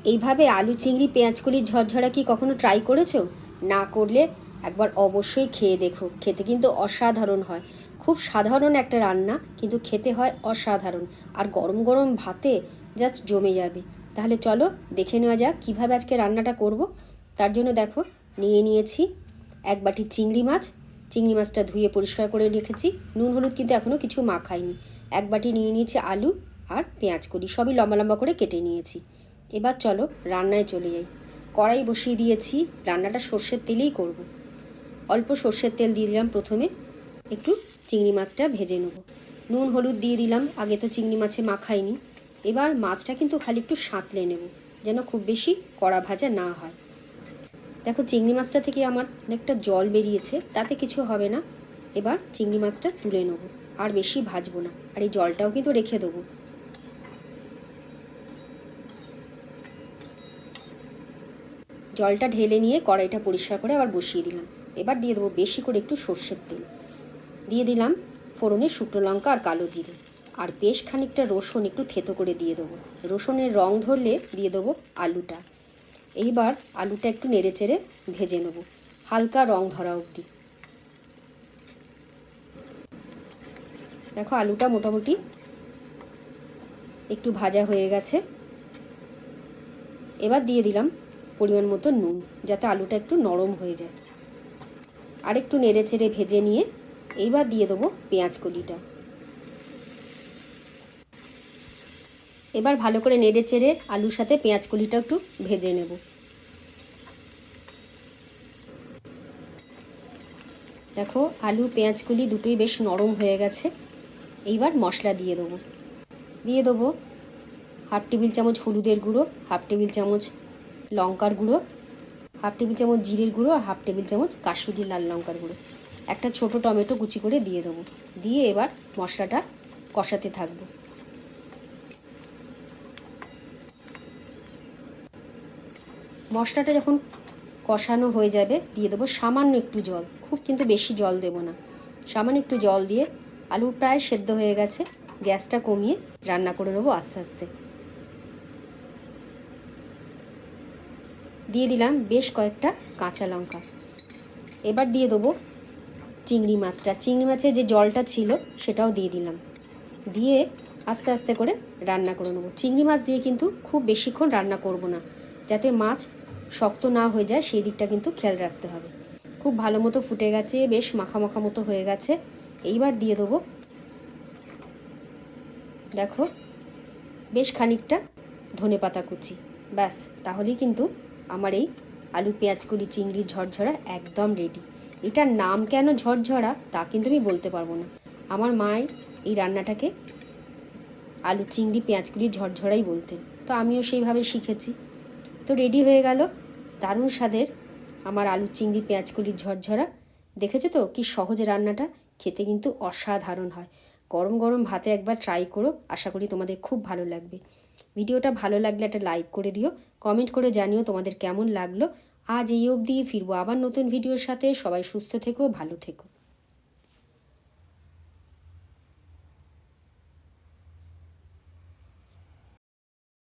এইভাবে আলু চিংড়ি পেঁয়াজকলির ঝরঝরা কি কখনো ট্রাই করেছো? না করলে একবার অবশ্যই খেয়ে দেখো, খেতে কিন্তু অসাধারণ হয়। খুব সাধারণ একটা রান্না, কিন্তু খেতে হয় অসাধারণ। আর গরম গরম ভাতে জাস্ট জমে যাবে। তাহলে চলো দেখে নেওয়া যাক কীভাবে আজকে রান্নাটা করব। তার জন্য দেখো নিয়েছি এক বাটি চিংড়ি মাছ। চিংড়ি মাছটা ধুয়ে পরিষ্কার করে রেখেছি, নুন হলুদ কিন্তু এখনও কিছু মাখাইনি। এক বাটি নিয়েছি আলু আর পেঁয়াজকলি, সবই লম্বা লম্বা করে কেটে নিয়েছি। এবার চলো রান্নায় চলে যাই। কড়াই বসিয়ে দিয়েছি, রান্নাটা সর্ষের তেলেই করব। অল্প সর্ষের তেল দিয়ে দিলাম প্রথমে, একটু চিংড়ি মাছটা ভেজে নেব। নুন হলুদ দিয়ে দিলাম, আগে তো চিংড়ি মাছে মাখাইনি। এবার মাছটা কিন্তু খালি একটু সাঁতলে নেব, যেন খুব বেশি কড়া ভাজা না হয়। দেখো চিংড়ি মাছটা থেকে আমার অনেকটা জল বেরিয়েছে, তাতে কিছু হবে না। এবার চিংড়ি মাছটা তুলে নেব, আর বেশি ভাজবো না, আর এই জলটাও কিন্তু রেখে দেবো। জলটা ঢেলে নিয়ে কড়াইটা পরিষ্কার করে আবার বসিয়ে দিলাম। এবার দিয়ে দেবো বেশি করে একটু সর্ষের তেল, দিয়ে দিলাম ফোড়নে শুকনো লঙ্কা আর কালো জিরে, আর বেশ খানিকটা রসুন একটু থেতো করে দিয়ে দেবো। রসুনের রং ধরলে দিয়ে দেবো আলুটা। এইবার আলুটা একটু নেড়ে চেড়ে ভেজে নেব, হালকা রং ধরা অবধি। দেখো আলুটা মোটামুটি একটু ভাজা হয়ে গেছে। এবার দিয়ে দিলাম পরিমাণ মতো নুন, যাতে আলুটা একটু নরম হয়ে যায়। আর একটু নেড়ে চেড়ে ভেজে নিয়ে এইবার দিয়ে দেবো পেঁয়াজকলিটা। এবার ভালো করে নেড়ে চেড়ে আলুর সাথে পেঁয়াজকলিটা একটু ভেজে নেব। দেখো আলু পেঁয়াজকলি দুটোই বেশ নরম হয়ে গেছে। এইবার মশলা দিয়ে দেবো হাফ টেবিল চামচ হলুদের গুঁড়ো, হাফ টেবিল চামচ লঙ্কার গুঁড়ো, হাফ টেবিল চামচ জিরের গুঁড়ো, আর হাফ টেবিল চামচ কাশ্মীরি লাল লঙ্কার গুঁড়ো। একটা ছোট টমেটো কুচি করে দিয়ে দেবো। দিয়ে এবার মশলাটা কষাতে থাকবো। মশলাটা যখন কষানো হয়ে যাবে দিয়ে দেবো সামান্য একটু জল, খুব কিন্তু বেশি জল দেব না। সামান্য একটু জল দিয়ে, আলু প্রায় সেদ্ধ হয়ে গেছে, গ্যাসটা কমিয়ে রান্না করে নেবো আস্তে আস্তে। দিয়ে দিলাম বেশ কয়েকটা কাঁচা লঙ্কা। এবার দিয়ে দেবো চিংড়ি মাছটা, চিংড়ি মাছের যে জলটা ছিল সেটাও দিয়ে দিলাম। দিয়ে আস্তে আস্তে করে রান্না করে নেবো। চিংড়ি মাছ দিয়ে কিন্তু খুব বেশিক্ষণ রান্না করব না, যাতে মাছ শক্ত না হয়ে যায় সেই দিকটা কিন্তু খেয়াল রাখতে হবে। খুব ভালো মতো ফুটে গেছে, বেশ মাখা মাখা মতো হয়ে গেছে। এইবার দিয়ে দেবো দেখো বেশ খানিকটা ধনেপাতা কুচি। ব্যাস, তাহলেই কিন্তু আমার এই আলু পেঁয়াজকলি চিংড়ির ঝরঝরা একদম রেডি। এটার নাম কেন ঝরঝরা তা কিন্তু আমি বলতে পারবো না। আমার মাই এই রান্নাটাকে আলু চিংড়ি পেঁয়াজকলির ঝরঝরাই বলতেন, তো আমিও সেইভাবে শিখেছি। তো রেডি হয়ে গেল দারুণ স্বাদের আমার আলু চিংড়ি পেঁয়াজকলির ঝরঝরা। দেখেছো তো কি সহজে রান্নাটা, খেতে কিন্তু অসাধারণ হয়। গরম গরম ভাতে একবার ট্রাই করো, আশা করি তোমাদের খুব ভালো লাগবে। ভিডিওটা ভালো লাগলে একটা লাইক করে দিও, কমেন্ট করে জানিও তোমাদের কেমন লাগলো। আজ এই অবধি, ফিরবো আবার নতুন ভিডিওর সাথে। সবাই সুস্থ থেকো, ভালো থেকো।